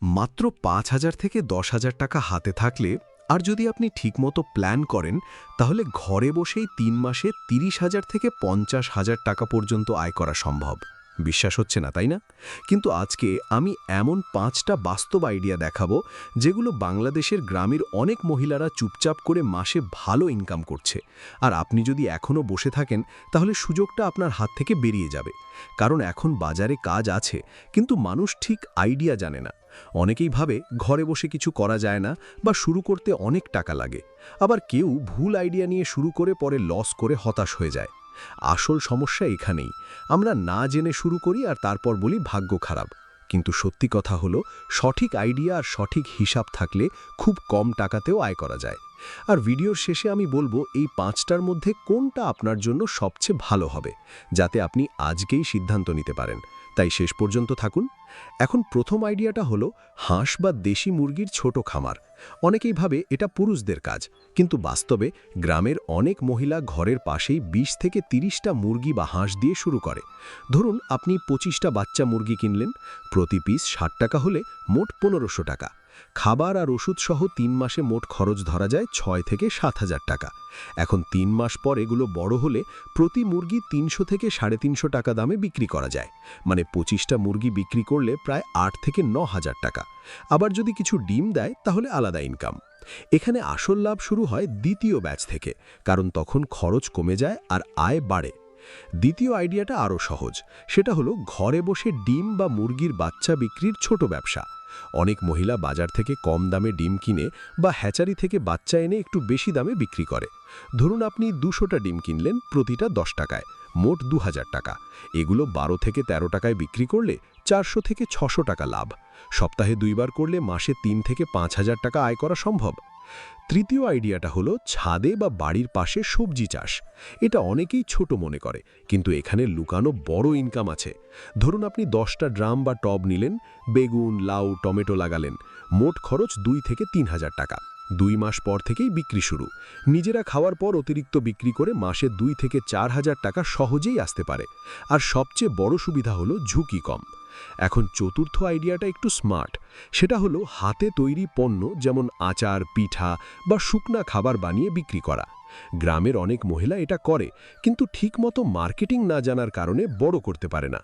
মাত্র ৫,০০০ থেকে ১০,০০০ টাকা হাতে থাকলে আর যদি আপনি ঠিকমতো প্ল্যান করেন তাহলে ঘরে বসেই ৩ মাসে ৩০,০০০ থেকে ৫০,০০০ টাকা পর্যন্ত আয় করা সম্ভব। বিশ্বাস হচ্ছে না, তাই না? কিন্তু আজকে আমি এমন ৫টা বাস্তব আইডিয়া দেখাবো যেগুলো বাংলাদেশের গ্রামের অনেক মহিলারা চুপচাপ করে মাসে ভালো ইনকাম করছে। আর আপনি যদি এখনও বসে থাকেন তাহলে সুযোগটা আপনার হাত থেকে বেরিয়ে যাবে। কারণ এখন বাজারে কাজ আছে, কিন্তু মানুষ ঠিক আইডিয়া জানে না। অনেকেই ভাবে ঘরে বসে কিছু করা যায় না বা শুরু করতে অনেক টাকা লাগে। আবার কেউ ভুল আইডিয়া নিয়ে শুরু করে পরে লস করে হতাশ হয়ে যায়। আসল সমস্যা এখানেই, আমরা না জেনে শুরু করি আর তারপর বলি ভাগ্য খারাপ। কিন্তু সত্যি কথা হলো, সঠিক আইডিয়া আর সঠিক হিসাব থাকলে খুব কম টাকাতেও আয় করা যায়। আর ভিডিওর শেষে আমি বলবো এই ৫টার মধ্যে কোনটা আপনার জন্য সবচেয়ে ভালো হবে, যাতে আপনি আজকেই সিদ্ধান্ত নিতে পারেন। তাই শেষ পর্যন্ত থাকুন। এখন প্রথম আইডিয়াটা হলো হাঁস বা দেশি মুরগির ছোট খামার। অনেকেই ভাবে এটা পুরুষদের কাজ, কিন্তু বাস্তবে গ্রামের অনেক মহিলা ঘরের পাশেই ২০ থেকে ৩০টা মুরগি বা হাঁস দিয়ে শুরু করে। ধরুন আপনি ২৫টা বাচ্চা মুরগি কিনলেন, প্রতি পিস ৬০ টাকা হলে মোট ১৫০০ টাকা। খাবার আর ওষুধ সহ ৩ মাসে মোট খরচ ধরা যায় ৬ থেকে ৭,০০০ টাকা। এখন ৩ মাস পর এগুলো বড় হলে প্রতি মুরগি ৩০০ থেকে ৩৫০ টাকা দামে বিক্রি করা যায়। মানে ২৫টা মুরগি বিক্রি করলে প্রায় ৮ থেকে ৯,০০০ টাকা। আবার যদি কিছু ডিম দেয় তাহলে আলাদা ইনকাম। এখানে আসল লাভ শুরু হয় দ্বিতীয় ব্যাচ থেকে, কারণ তখন খরচ কমে যায় আর আয় বাড়ে। দ্বিতীয় আইডিয়াটা আরও সহজ, সেটা হলো ঘরে বসে ডিম বা মুরগির বাচ্চা বিক্রির ছোট ব্যবসা। অনেক মহিলা বাজার থেকে কম দামে ডিম কিনে বা হ্যাচারি থেকে বাচ্চা এনে একটু বেশি দামে বিক্রি করে। ধরুন আপনি ২০০টা ডিম কিনলেন, প্রতিটা ১০ টাকায়, মোট ২,০০০ টাকা। এগুলো ১২ থেকে ১৩ টাকায় বিক্রি করলে ৪০০ থেকে ৬০০ টাকা লাভ। সপ্তাহে ২ বার করলে মাসে ৩ থেকে ৫,০০০ টাকা আয় করা সম্ভব। তৃতীয় আইডিয়াটা হলো ছাদে বা বাড়ির পাশে সবজি চাষ। এটা অনেকেই ছোট মনে করে, কিন্তু এখানে লুকানো বড় ইনকাম আছে। ধরুন আপনি ১০টা ড্রাম বা টব নিলেন, বেগুন, লাউ, টমেটো লাগালেন। মোট খরচ ২ থেকে ৩,০০০ টাকা। ২ মাস পর থেকেই বিক্রি শুরু। নিজেরা খাওয়ার পর অতিরিক্ত বিক্রি করে মাসে ২ থেকে ৪,০০০ টাকা সহজেই আসতে পারে। আর সবচেয়ে বড় সুবিধা হলো ঝুঁকি কম। এখন চতুর্থ আইডিয়াটা একটু স্মার্ট। সেটা হলো হাতে তৈরি পণ্য, যেমন আচার, পিঠা বা শুকনা খাবার বানিয়ে বিক্রি করা। গ্রামের অনেক মহিলা এটা করে, কিন্তু ঠিকমতো মার্কেটিং না জানার কারণে বড় করতে পারে না।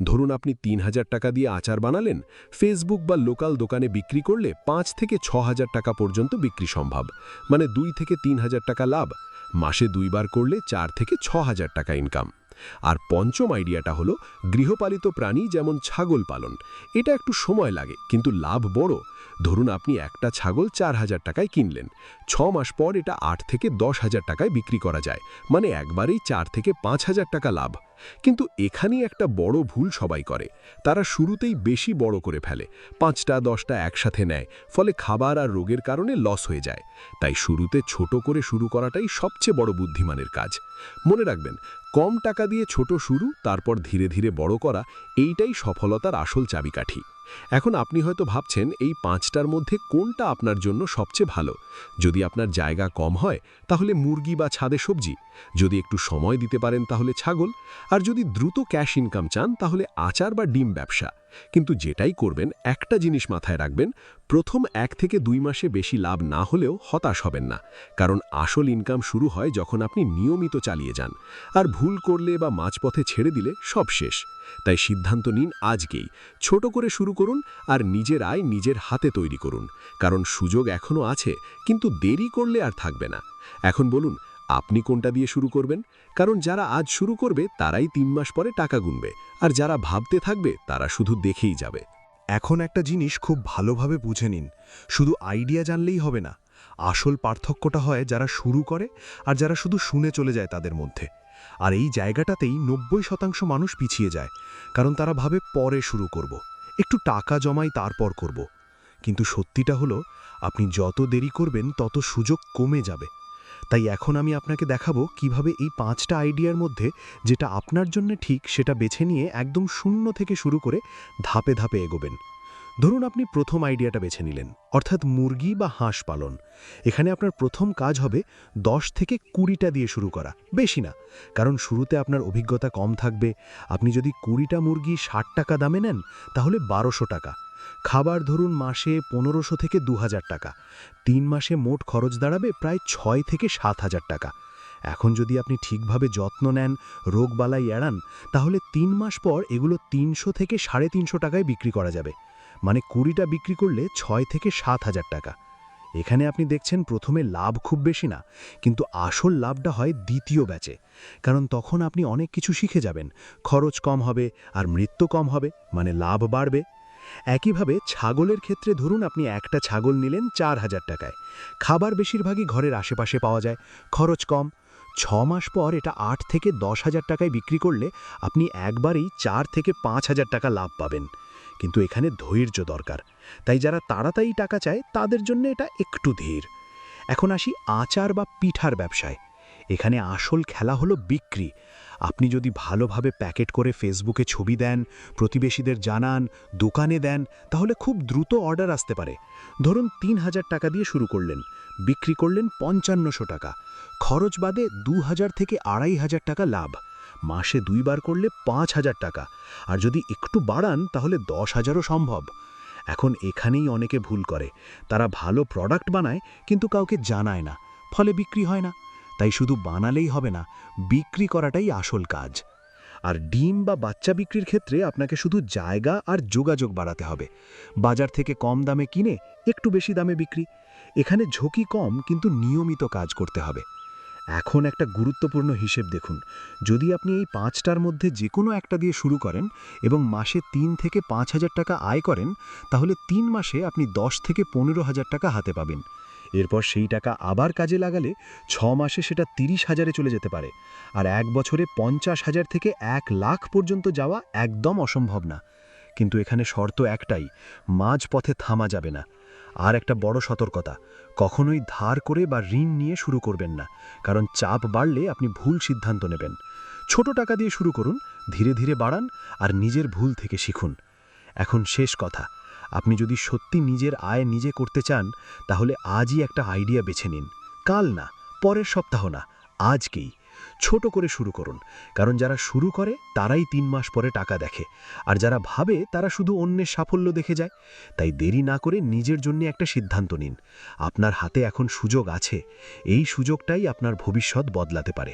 ধরুন আপনি ৩,০০০ টাকা দিয়ে আচার বানালেন, ফেসবুক বা লোকাল দোকানে বিক্রি করলে ৫ থেকে ৬,০০০ টাকা পর্যন্ত বিক্রি সম্ভব। মানে ২ থেকে ৩,০০০ টাকা লাভ। মাসে ২ বার করলে ৪ থেকে ৬,০০০ টাকা ইনকাম। আর পঞ্চম আইডিয়াটা হলো গৃহপালিত প্রাণী, যেমন ছাগল পালন। এটা একটু সময় লাগে, কিন্তু লাভ বড়। ধরুন আপনি একটা ছাগল ৪,০০০ টাকায় কিনলেন, ৬ মাস পর এটা ৮ থেকে ১০,০০০ টাকায় বিক্রি করা যায়। মানে একবারেই ৪ থেকে ৫,০০০ টাকা লাভ। কিন্তু এখানেই একটা বড় ভুল সবাই করে, তারা শুরুতেই বেশি বড় করে ফেলে, ৫টা ১০টা একসাথে নেয়, ফলে খাবার আর রোগের কারণে লস হয়ে যায়। তাই শুরুতে ছোট করে শুরু করাটাই সবচেয়ে বড় বুদ্ধিমানের কাজ। মনে রাখবেন, কম টাকা দিয়ে ছোট শুরু, তারপর ধীরে ধীরে বড় করা, এইটাই সফলতার আসল চাবিকাঠি। এখন আপনি হয়তো ভাবছেন এই ৫টার মধ্যে কোনটা আপনার জন্য সবচেয়ে ভালো। যদি আপনার জায়গা কম হয় তাহলে মুরগি বা ছাদে সবজি, যদি একটু সময় দিতে পারেন তাহলে ছাগল, আর যদি দ্রুত ক্যাশ ইনকাম চান তাহলে আচার বা ডিম ব্যবসা। কিন্তু যেটাই করবেন, একটা জিনিস মাথায় রাখবেন, প্রথম ১ থেকে ২ মাসে বেশি লাভ না হলেও হতাশ হবেন না। কারণ আসল ইনকাম শুরু হয় যখন আপনি নিয়মিত চালিয়ে যান। আর ভুল করলে বা মাঝপথে ছেড়ে দিলে সব শেষ। তাই সিদ্ধান্ত নিন আজকেই, ছোট করে শুরু করুন আর নিজের আয় নিজের হাতে তৈরি করুন। কারণ সুযোগ এখনও আছে, কিন্তু দেরি করলে আর থাকবে না। এখন বলুন, আপনি কোনটা দিয়ে শুরু করবেন? কারণ যারা আজ শুরু করবে তারাই ৩ মাস পরে টাকা গুনবে, আর যারা ভাবতে থাকবে তারা শুধু দেখেই যাবে। এখন একটা জিনিস খুব ভালোভাবে বুঝে নিন, শুধু আইডিয়া জানলেই হবে না। আসল পার্থক্যটা হয় যারা শুরু করে আর যারা শুধু শুনে চলে যায় তাদের মধ্যে। আর এই জায়গাটাতেই ৯০% মানুষ পিছিয়ে যায়, কারণ তারা ভাবে পরে শুরু করব, একটু টাকা জমাই তারপর করব। কিন্তু সত্যিটা হলো, আপনি যত দেরি করবেন তত সুযোগ কমে যাবে। তাই এখন আমি আপনাকে দেখাবো কিভাবে এই ৫টা আইডিয়ার মধ্যে যেটা আপনার জন্য ঠিক সেটা বেছে নিয়ে একদম শূন্য থেকে শুরু করে ধাপে ধাপে এগোবেন। ধরুন আপনি প্রথম আইডিয়াটা বেছে নিলেন, অর্থাৎ মুরগি বা হাঁস পালন। এখানে আপনার প্রথম কাজ হবে ১০ থেকে ২০টা দিয়ে শুরু করা, বেশি না। কারণ শুরুতে আপনার অভিজ্ঞতা কম থাকবে। আপনি যদি ২০টা মুরগি ৬০ টাকা দামে নেন তাহলে ১২০০ টাকা। খাবার ধরুন মাসে 1500 থেকে 2000 টাকা। 3 মাসে মোট খরচ দাঁড়াবে প্রায় 6 থেকে 7000 টাকা। এখন যদি আপনি ঠিকভাবে যত্ন নেন, রোগবালাই এড়ান, তাহলে 3 মাস পর এগুলো 300 থেকে 350 টাকায় বিক্রি করা যাবে। মানে 20টা বিক্রি করলে 6 থেকে 7000 টাকা। এখানে আপনি দেখছেন প্রথমে লাভ খুব বেশি না, কিন্তু আসল লাভটা হয় দ্বিতীয় ব্যাচে। কারণ তখন আপনি অনেক কিছু শিখে যাবেন, খরচ কম হবে আর মৃত্যু কম হবে, মানে লাভ বাড়বে। একইভাবে ছাগলের ক্ষেত্রে ধরুন আপনি একটা ছাগল নিলেন 4000 টাকায়। খাবার বেশিরভাগই ঘরের আশেপাশে পাওয়া যায়, খরচ কম। 6 মাস পর এটা 8 থেকে 10,000 টাকায় বিক্রি করলে আপনি একবারেই 4 থেকে 5,000 টাকা লাভ পাবেন। কিন্তু এখানে ধৈর্য দরকার। তাই যারা তাড়াতাড়ি টাকা চায় তাদের জন্য এটা একটু ধীর। এখন আসি আচার বা পিঠার ব্যবসায়। এখানে আসল খেলা হলো বিক্রি। আপনি যদি ভালোভাবে প্যাকেট করে ফেসবুকে ছবি দেন, প্রতিবেশীদের জানান, দোকানে দেন, তাহলে খুব দ্রুত অর্ডার আসতে পারে। ধরুন 3000 টাকা দিয়ে শুরু করলেন, বিক্রি করলেন 5500 টাকা। খরচ বাদে 2000 থেকে 2500 টাকা লাভ। মাসে 2 বার করলে 5000 টাকা। আর যদি একটু বাড়ান তাহলে 10,000ও সম্ভব। এখন এখানেই অনেকে ভুল করে। তারা ভালো প্রোডাক্ট বানায় কিন্তু কাউকে জানায় না, ফলে বিক্রি হয় না। তাই শুধু বানালেই হবে না, বিক্রি করাটাই আসল কাজ। আর ডিম বা বাচ্চা বিক্রির ক্ষেত্রে আপনাকে শুধু জায়গা আর যোগাযোগ বাড়াতে হবে। বাজার থেকে কম দামে কিনে একটু বেশি দামে বিক্রি। এখানে ঝুঁকি কম, কিন্তু নিয়মিত কাজ করতে হবে। এখন একটা গুরুত্বপূর্ণ হিসেব দেখুন। যদি আপনি এই 5টার মধ্যে যে কোনো একটা দিয়ে শুরু করেন এবং মাসে 3 থেকে 5,000 টাকা আয় করেন, তাহলে 3 মাসে আপনি 10 থেকে 15,000 টাকা হাতে পাবেন। এরপর সেই টাকা আবার কাজে লাগালে 6 মাসে সেটা 30,000-এ চলে যেতে পারে। আর 1 বছরে 50,000 থেকে 1 লাখ পর্যন্ত যাওয়া একদম অসম্ভব না। কিন্তু এখানে শর্ত একটাই, মাঝপথে থামা যাবে না। আর একটা বড় সতর্কতা, কখনোই ধার করে বা ঋণ নিয়ে শুরু করবেন না, কারণ চাপ বাড়লে আপনি ভুল সিদ্ধান্ত নেবেন। ছোট টাকা দিয়ে শুরু করুন, ধীরে ধীরে বাড়ান আর নিজের ভুল থেকে শিখুন। এখন শেষ কথা, আপনি যদি সত্যি নিজের আয় নিজে করতে চান, তাহলে আজই একটা আইডিয়া বেছে নিন। কাল না, পরের সপ্তাহ না, আজকেই। ছোট করে শুরু করুন, কারণ যারা শুরু করে তারাই 3 মাস পরে টাকা দেখে, আর যারা ভাবে তারা শুধু অন্যের সাফল্য দেখে যায়। তাই দেরি না করে নিজের জন্য একটা সিদ্ধান্ত নিন। আপনার হাতে এখন সুযোগ আছে, এই সুযোগটাই আপনার ভবিষ্যৎ বদলাতে পারে।